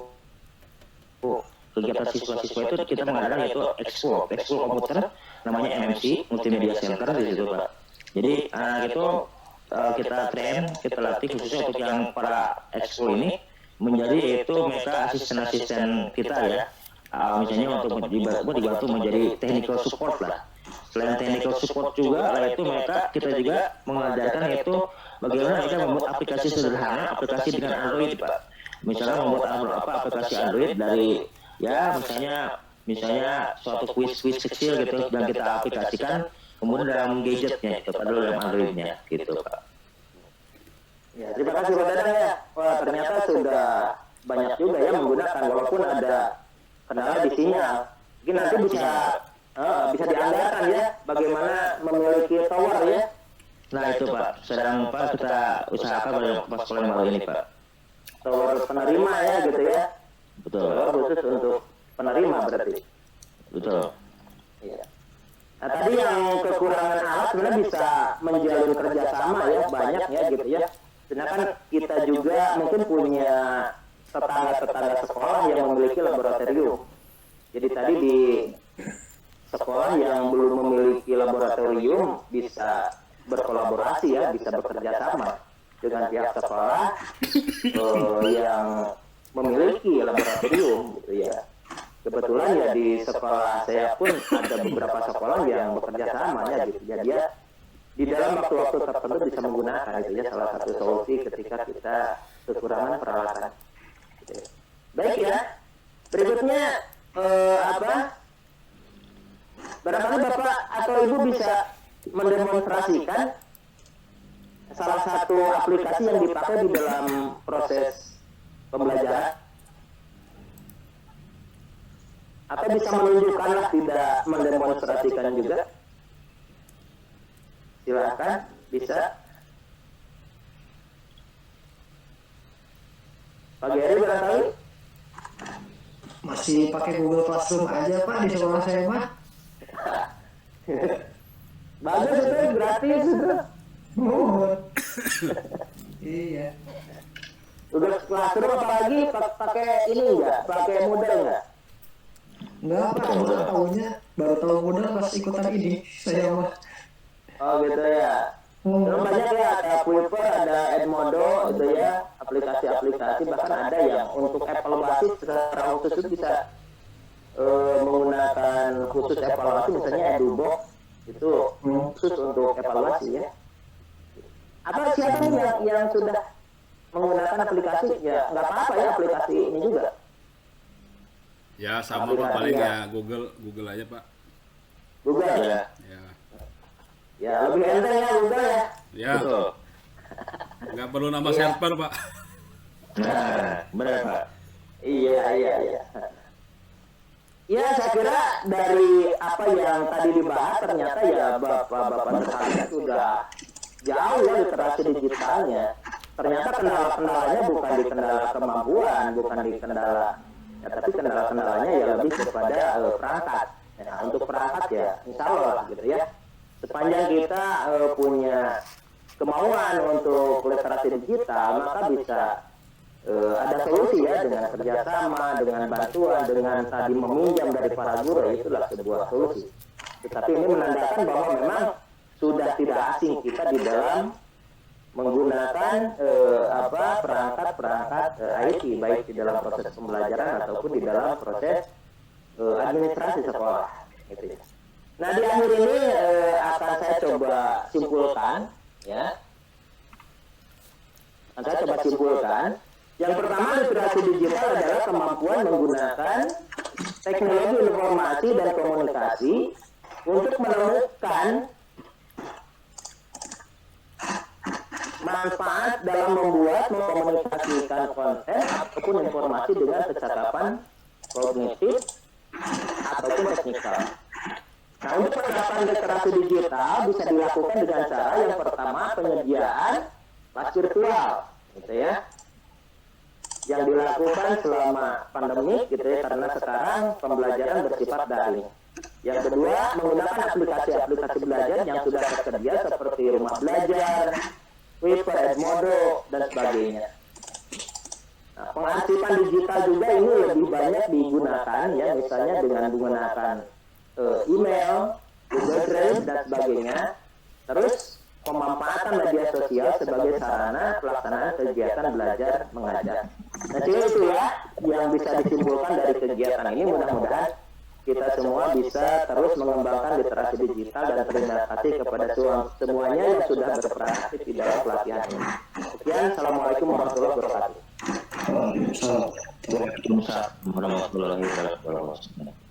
kegiatan siswa-siswa itu kita mengadakan yaitu ekskul komputer, namanya MMC Multimedia Center di situ Pak. Jadi anak itu kita train, kita latih khususnya untuk yang para ekskul ini menjadi itu mereka asisten-asisten kita ya. Misalnya untuk dibantu menjadi technical support lah. Selain technical support juga, itu mereka kita juga mengajarkan itu bagaimana mereka membuat aplikasi sederhana, aplikasi dengan Android Pak. Misalnya membuat aplikasi Android dari ya misalnya suatu quiz kecil gitu dan kita aplikasikan kemudian dalam gadgetnya itu pada dalam Androidnya gitu Pak. Ya, terima kasih Pak Dadang ya. Wah, ternyata sudah banyak juga ya menggunakan walaupun ada kendala di sinyal. Mungkin nanti bisa dianggarkan ya bagaimana memiliki tower ya. Nah itu Pak, sedang Pak kita usahakan pada pas sekolah yang baru ini Pak. Tower penerima ya gitu ya. Betul. Tower khusus untuk penerima berarti. Betul. Iya. Nah tadi yang kekurangan alat sebenarnya bisa menjalin kerjasama ya banyak ya gitu ya. Sedangkan kita juga mungkin punya tetangga-tetangga sekolah yang memiliki laboratorium. Jadi tadi di sekolah yang belum memiliki laboratorium bisa berkolaborasi ya, bisa bekerja sama dengan pihak sekolah yang memiliki laboratorium gitu ya. Kebetulan ya di sekolah saya pun ada beberapa sekolah yang bekerja sama ya gitu. Ya dia di dalam waktu-waktu tertentu bisa menggunakan itu ya salah satu solusi ketika kita kekurangan peralatan. Gitu. Baik ya. Berikutnya barangkali Bapak atau Ibu bisa mendemonstrasikan salah satu aplikasi yang dipakai di dalam proses pembelajaran atau bisa menunjukkanlah tidak mendemonstrasikan juga. Silakan bisa. Pak Geri barangkali Masih pakai Google Classroom aja Pak di sekolah saya mah. bagus itu gratis itu. Iya. Google Classroom apalagi pakai ini enggak? Pakai Moodle enggak? Enggak Pak, baru tahu modal pas ikutan ini saya mah. Oh gitu ya. Belum banyak ya, ada Kuiper, ada Edmodo gitu ya, aplikasi-aplikasi bahkan ada yang untuk evaluasi secara khusus itu bisa menggunakan khusus evaluasi misalnya EduBox itu khusus untuk evaluasi ya. Apa siapa nih yang sudah menggunakan aplikasi ya nggak apa-apa ya aplikasi ini juga. Ya sama Pak paling ya Google aja Pak. Google ya. Ya. Ya lebih enteng ya Google ya. Ya, Betul. nggak perlu nama server Pak. Nah, benar Pak. Iya. Ya saya kira dari apa yang tadi dibahas ternyata ya bapak-bapak sekalian sudah jauh ya literasi digitalnya. Ternyata kendala-kendalanya bukan di kendala kemampuan, bukan di kendala ya, tapi kendala-kendalanya ya lebih kepada perangkat. Nah, untuk perangkat ya insya Allah lah gitu ya. Sepanjang kita punya kemauan untuk literasi digital, maka bisa ada solusi ya dengan kerjasama, dengan bantuan, dengan tadi meminjam dari para guru, ya itulah sebuah solusi. Tetapi ini menandakan bahwa memang sudah tidak asing kita di dalam menggunakan perangkat-perangkat IT, baik di dalam proses pembelajaran ataupun di dalam proses administrasi sekolah. Gitu ya. Nah di akhir ini akan saya coba simpulkan, ya. Saya coba simpulkan. Yang pertama, literasi digital adalah kemampuan menggunakan teknologi informasi dan komunikasi untuk menemukan manfaat dalam membuat, mengkomunikasikan konten ataupun informasi dengan kecakapan kognitif ataupun teknikal. Nah, untuk penerapan literasi digital bisa dilakukan dengan cara yang pertama penyediaan kelas virtual, gitu ya, yang dilakukan selama pandemi, gitu ya, karena sekarang pembelajaran bersifat daring. Yang kedua, menggunakan aplikasi-aplikasi belajar yang sudah tersedia seperti Rumah Belajar, Wiper, Edmodo, dan sebagainya. Nah, pengarsipan digital juga ini lebih banyak digunakan, ya, misalnya dengan menggunakan email, Google Drive, dan sebagainya. Terus pemanfaatan media sosial sebagai sarana pelaksanaan kegiatan belajar mengajar. Nah, jadi itu ya yang bisa disimpulkan dari kegiatan ini. Mudah-mudahan kita semua bisa terus mengembangkan literasi digital dan terima kasih kepada semuanya yang sudah berperan aktif di dalam pelatihan ini. Sekian, Assalamualaikum warahmatullahi wabarakatuh. Waalaikumsalam warahmatullahi wabarakatuh.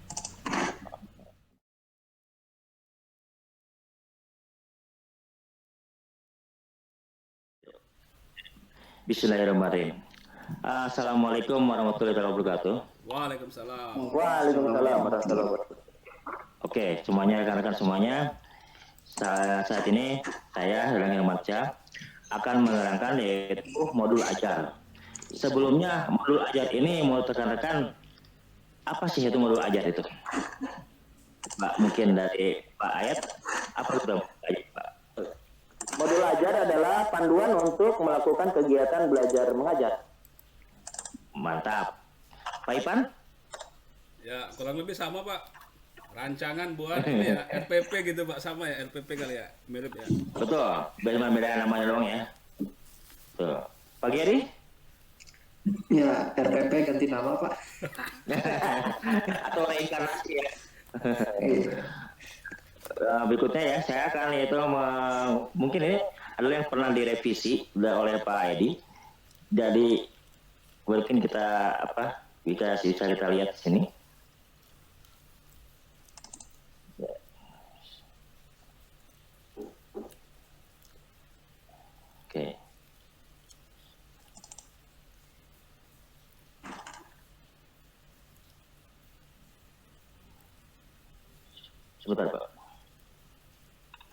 Bismillahirrahmanirrahim. Assalamualaikum warahmatullahi wabarakatuh. Waalaikumsalam. Waalaikumsalam warahmatullahi wabarakatuh. Oke, semuanya rekan-rekan semuanya. Saat ini saya Danang Irmansyah akan menerangkan yaitu modul ajar. Sebelumnya modul ajar ini menurut rekan-rekan apa sih itu modul ajar itu? Pak, mungkin dari Pak Ayat apa itu modul ajar, Pak? Modul ajar adalah panduan untuk melakukan kegiatan belajar mengajar. Mantap. Pak Ipan? Ya, kurang lebih sama Pak. Rancangan buat ini ya, RPP gitu Pak, sama ya, RPP kali ya, mirip ya. Betul, beda namanya doang ya. Tuh. Pak Geri? Ya, RPP ganti nama, Pak. Atau reinkarnasi ya. Iya. Berikutnya ya, saya akan itu mungkin ini adalah yang pernah direvisi oleh Pak Edi. Jadi mungkin kita bisa kita lihat di sini. Oke. Sebentar Pak.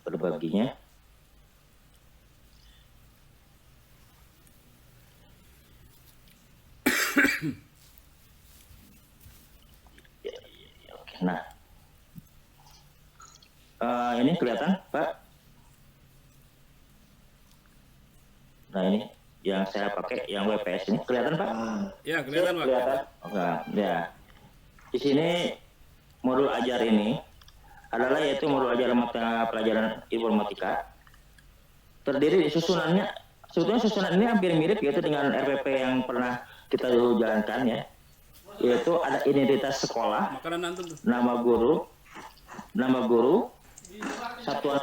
Berbaginya. Oke, nah. Ini kelihatan Pak. Nah ini yang saya pakai yang WPS ini kelihatan Pak? Ya, kelihatan Pak. Kelihatan. Oke, ya. Di sini modul ajar ini adalah yaitu modul ajar mata pelajaran informatika. Terdiri di susunannya, sebetulnya susunan ini hampir mirip yaitu dengan RPP yang pernah kita dulu jalankan ya. Yaitu ada identitas sekolah, Makanan nanti tuh. nama guru, satuan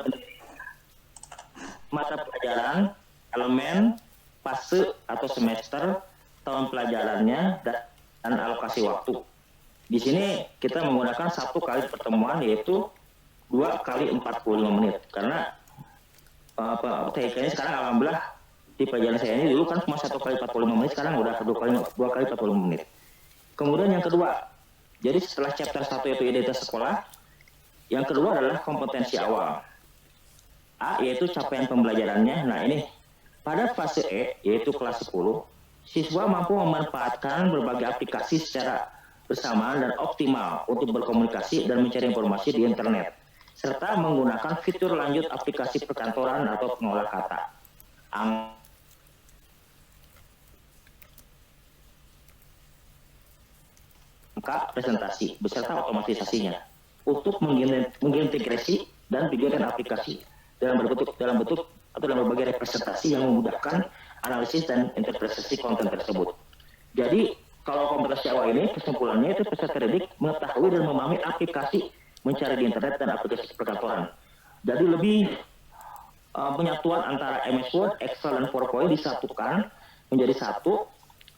mata pelajaran, elemen, fase atau semester, tahun pelajarannya, dan alokasi waktu. Di sini kita menggunakan 1 kali pertemuan yaitu 2 kali 45 menit karena TIK-nya sekarang alhamdulillah di pelajaran saya ini dulu kan cuma 1 kali 45 menit, sekarang udah 2 kali 45 menit. Kemudian yang kedua, jadi setelah chapter 1 yaitu identitas sekolah, yang kedua adalah kompetensi awal. A yaitu capaian pembelajarannya. Nah ini pada fase E yaitu kelas 10, siswa mampu memanfaatkan berbagai aplikasi secara bersamaan dan optimal untuk berkomunikasi dan mencari informasi di internet, serta menggunakan fitur lanjut aplikasi perkantoran atau pengolah kata. Angka presentasi beserta otomatisasinya untuk mengintegrasi dan pikiran aplikasi dalam bentuk atau dalam berbagai representasi yang memudahkan analisis dan interpretasi konten tersebut. Jadi kalau kompetensi awal ini kesimpulannya itu peserta didik mengetahui dan memahami aplikasi mencari di internet dan aplikasi perkantoran. Jadi lebih penyatuan antara MS Word, Excel dan PowerPoint disatukan menjadi satu.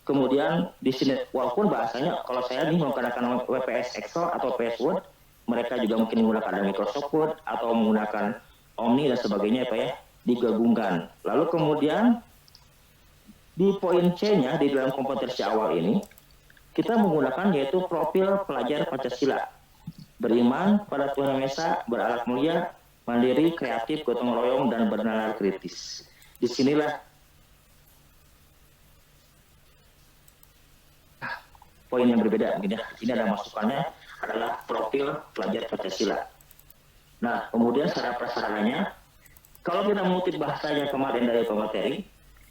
Kemudian di sini walaupun bahasanya kalau saya nih menggunakan WPS Excel atau PS Word, mereka juga mungkin menggunakan Microsoft Word atau menggunakan Omni dan sebagainya Pak ya, digabungkan. Lalu kemudian di poin C-nya di dalam kompetensi awal ini kita menggunakan yaitu profil pelajar Pancasila. Beriman pada Tuhan Yang Esa, berakhlak mulia, mandiri, kreatif, gotong royong dan bernalar kritis. Disinilah poin yang berbeda. Ini ada masukannya adalah profil pelajar Pancasila. Nah, kemudian sarana prasarananya, kalau kita mengutip bahasanya kemarin dari pemateri,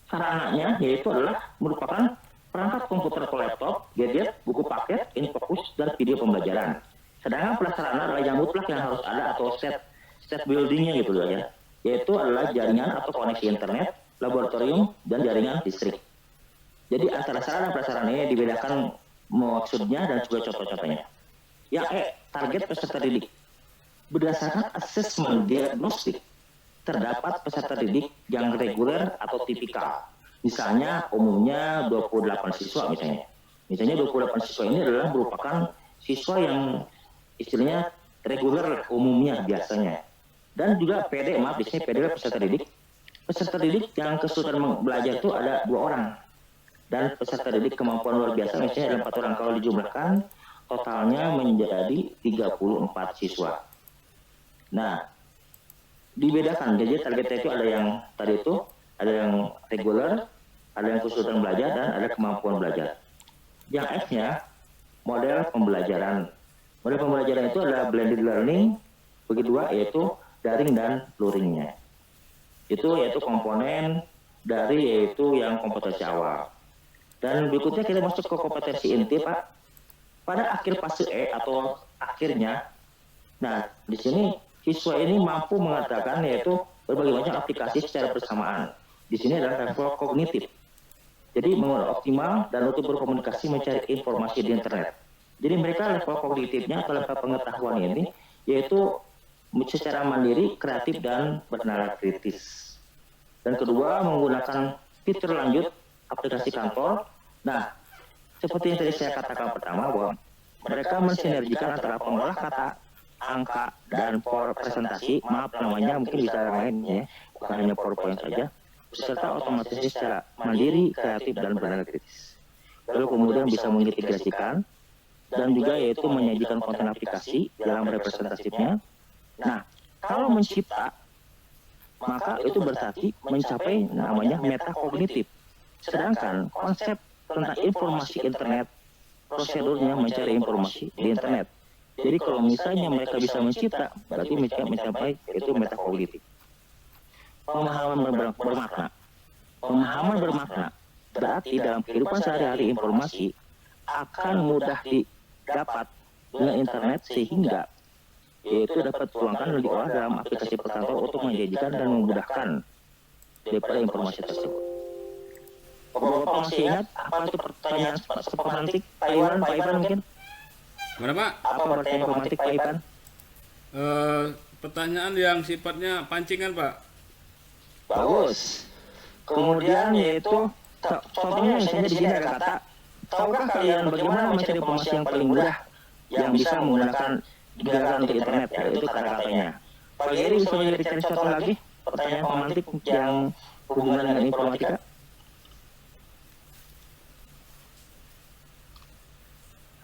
sarananya yaitu adalah merupakan perangkat komputer atau laptop, gadget, buku paket, infocus, dan video pembelajaran. Sedangkan prasarana adalah yang mutlak yang harus ada atau set buildingnya gitu ya, yaitu adalah jaringan atau koneksi internet, laboratorium, dan jaringan listrik. Jadi antara sarana prasarananya dibedakan maksudnya dan juga contoh-contohnya. Yang target peserta didik. Berdasarkan asesmen diagnostik, terdapat peserta didik yang reguler atau tipikal. Misalnya umumnya 28 siswa misalnya. Misalnya 28 siswa ini adalah merupakan siswa yang istilahnya reguler umumnya biasanya. Dan juga PD, maaf di sini PD adalah peserta didik. Peserta didik yang kesulitan belajar itu ada 2 orang. Dan peserta didik kemampuan luar biasa misalnya ada 4 orang. Kalau dijumlahkan totalnya menjadi 34 siswa. Nah, dibedakan. Jadi targetnya itu ada yang tadi itu, ada yang reguler, ada yang kesulitan belajar, dan ada kemampuan belajar. Yang F-nya, model pembelajaran. Model pembelajaran itu adalah blended learning, kedua yaitu daring dan luringnya. Itu yaitu komponen dari yaitu yang kompetensi awal. Dan berikutnya kita masuk ke kompetensi inti, Pak. Pada akhir fase E atau akhirnya, nah di sini siswa ini mampu mengatakan yaitu berbagai macam aplikasi secara bersamaan. Di sini adalah level kognitif. Jadi menggunakan optimal dan untuk berkomunikasi mencari informasi di internet. Jadi mereka level kognitifnya atau level pengetahuan ini yaitu secara mandiri, kreatif dan bernalar kritis. Dan kedua menggunakan fitur lanjut aplikasi kantor. Nah, seperti yang tadi saya katakan pertama bahwa mereka mensinergikan antara pengolah kata, angka, dan presentasi, maaf namanya mungkin bisa lain ya, bukan hanya PowerPoint saja, serta otomatis secara mandiri, kreatif, dan bernalar kritis. Lalu kemudian bisa mengintegrasikan dan juga yaitu menyajikan konten aplikasi dalam representatifnya. Nah, kalau mencipta, maka itu berarti mencapai namanya metakognitif. Sedangkan konsep tentang informasi internet, prosedurnya mencari informasi di internet. Jadi kalau misalnya mereka bisa mencipta, berarti mencapai itu metakognitif. Pemahaman bermakna. Pemahaman bermakna berarti dalam kehidupan sehari-hari informasi akan mudah didapat dengan internet sehingga yaitu dapat dituangkan dan diolah dalam aplikasi perkantor untuk menjanjikan dan memudahkan daripada informasi tersebut. Bapak masih ingat apa itu pertanyaan semantik Pak Iwan mungkin? Mana Pak? Apa pertanyaan semantik Pak Iwan? Pertanyaan yang sifatnya pancingan Pak. Bagus. Kemudian yaitu contohnya misalnya di sini ada kata, tahukah kalian bagaimana mencari informasi yang paling mudah yang bisa menggunakan gagasan untuk internet? Itu kata-katanya. Pak Geri bisa menjadi contoh lagi? pertanyaan pemantik yang hubungan dengan informatika?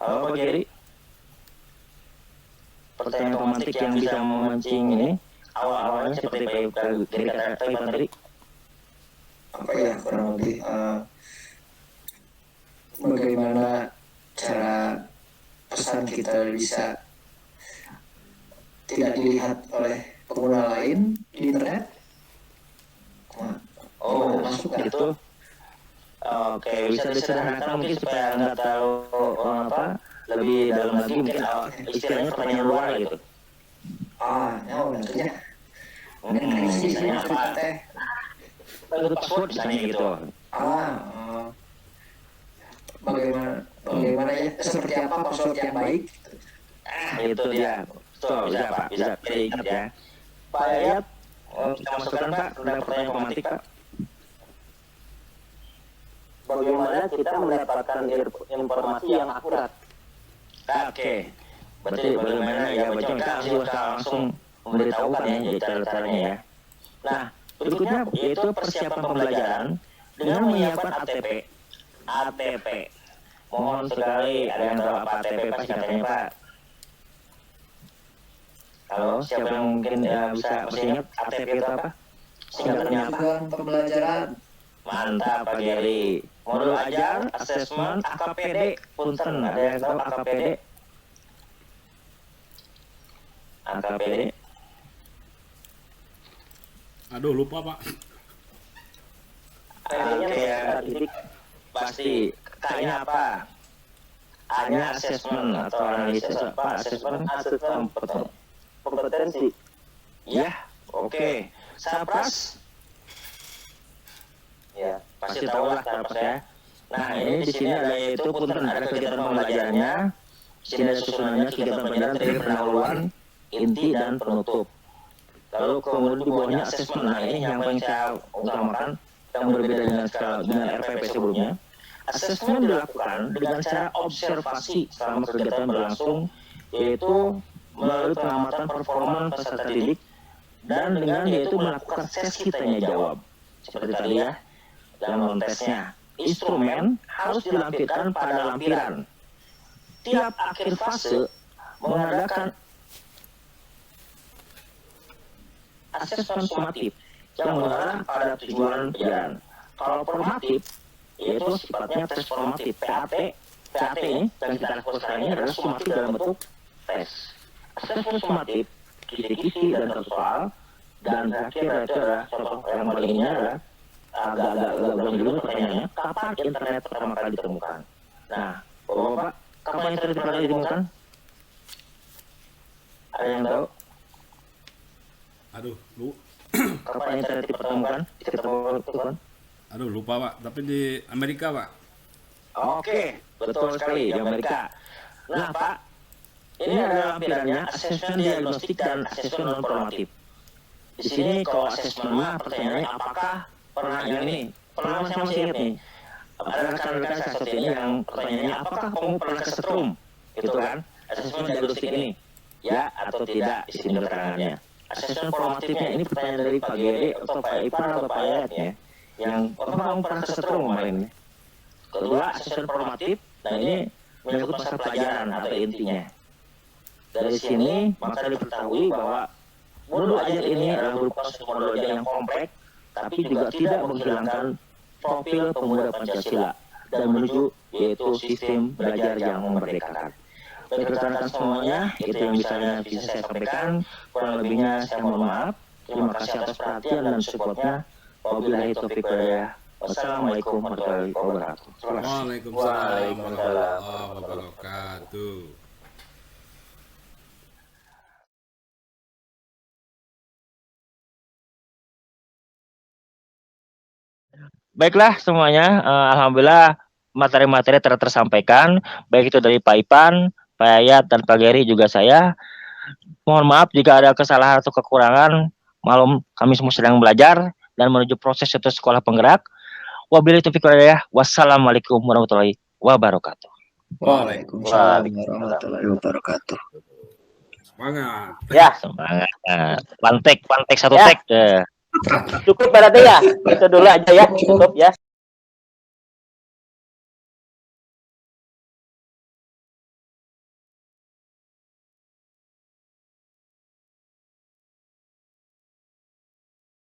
Halo Pak Geri. Pertanyaan pemantik yang bisa memancing ini awal-awalnya seperti Pak Geri katakan tadi. Apa ya, kurang lebih bagaimana cara pesan kita bisa tidak dilihat oleh pengguna lain di internet. Oh, masuk gitu. Oke, bisa disederhanakan mungkin supaya nggak tahu lebih dalam lagi mungkin istilahnya pertanyaan luar gitu. Maksudnya Misalnya apa? Itu password misalnya gitu. Bagaimana ya, seperti apa password yang baik? Itu dia. Betul, bisa Pak, bisa diingat ya. Pak Yayat, kita masukkan Pak tentang pertanyaan pemantik Pak. Bagaimana kita mendapatkan informasi yang akurat? Oke, berarti bagaimana ya baca kita harus langsung memberitahukan ya cara-caranya ya. Nah, berikutnya yaitu persiapan pembelajaran dengan menyiapkan ATP. ATP. Mohon sekali ada yang tahu apa ATP Pak singkatannya Pak? Halo, siapa yang mungkin bisa ingat ATP itu apa? Singkatannya apa? Tujuan pembelajaran. Mantap Pak Geri. Modul ajar, asesmen, AKPD, punten. Ada yang tahu AKPD? AKPD? Aduh, lupa Pak. Kayak titik pasti. K-nya apa? A-nya asesmen atau analisis apa? Asesmen Kompetensi. Ya, oke. Sapras? Ya. Pasti tahu lah Sapras ya. Nah, ini di sini ada yaitu punten ada kegiatan pembelajarannya. Di sini ada susunannya kegiatan pembelajaran dari pendahuluan, inti dan penutup. Lalu kemudian di bawahnya asesmen. Nah, ini yang paling saya utamakan yang berbeda dengan RPP sebelumnya. Asesmen dilakukan dengan cara observasi selama kegiatan berlangsung, yaitu melalui pengamatan performa peserta didik dan dengan yaitu melakukan sesi tanya jawab. Seperti tadi ya, dalam tesnya. Instrumen harus dilampirkan pada lampiran. Tiap akhir fase mengadakan asesmen sumatif yang mengarah pada tujuan pelajaran. Kalau formatif, yaitu sifatnya tes formatif. PAT ini yang kita lakukan sekarang ini adalah sumatif dalam bentuk tes. Asesmen sumatif, kisi-kisi dan satu soal, dan terakhir itu adalah contoh yang paling ini adalah agak belum dulu pertanyaannya, kapan internet pertama kali ditemukan? Nah, Bapak, kapan internet pertama kali ditemukan? Ada yang tahu? Aduh, Kapan internet ditemukan? Ditemukan? Aduh, lupa Pak. Tapi di Amerika Pak. Oke, betul sekali di Amerika. Nah Pak, ini adalah lampirannya asesmen diagnostik dan asesmen non formatif. Di sini kalau asesmen mah pertanyaannya apakah pernah yang ini? Pernah saya masih ingat nih. Ada rekan-rekan saya satu ini yang pertanyaannya apakah kamu pernah kesetrum? Gitu kan? Asesmen diagnostik ini. Ya atau tidak di sini keterangannya. Asesmen formatifnya ini pertanyaan dari Pak Geri atau Pak Ipar atau Pak Yayat ya. Yang apakah kamu pernah kesetrum kemarin? Kedua, asesmen formatif. Nah ini menyangkut masalah pelajaran atau intinya. Dari sini maka diketahui bahwa modul ajar ini adalah berupa suatu modul ajar yang kompleks, tapi juga tidak menghilangkan profil pemuda Pancasila dan menuju yaitu sistem belajar yang memerdekakan. Baik rekan-rekan semuanya, itu yang bisa saya sampaikan. Kurang lebihnya saya mohon maaf. Terima kasih atas perhatian dan supportnya. Wabillahi taufiq wal hidayah. Wassalamualaikum warahmatullahi wabarakatuh. Waalaikumsalam warahmatullahi wabarakatuh. Baiklah semuanya, alhamdulillah materi-materi tersampaikan, baik itu dari Pak Ipan, Pak Yayat, dan Pak Geri juga saya. Mohon maaf jika ada kesalahan atau kekurangan. Malum kami semua sedang belajar dan menuju proses satu sekolah penggerak. Wabillahi taufiq wal hidayah. Wassalamualaikum warahmatullahi wabarakatuh. Waalaikumsalam warahmatullahi wabarakatuh. Semangat. Ya, Semangat. Pantek satu Ya. tek. Cukup berarti ya. Itu dulu aja ya. Cukup ya.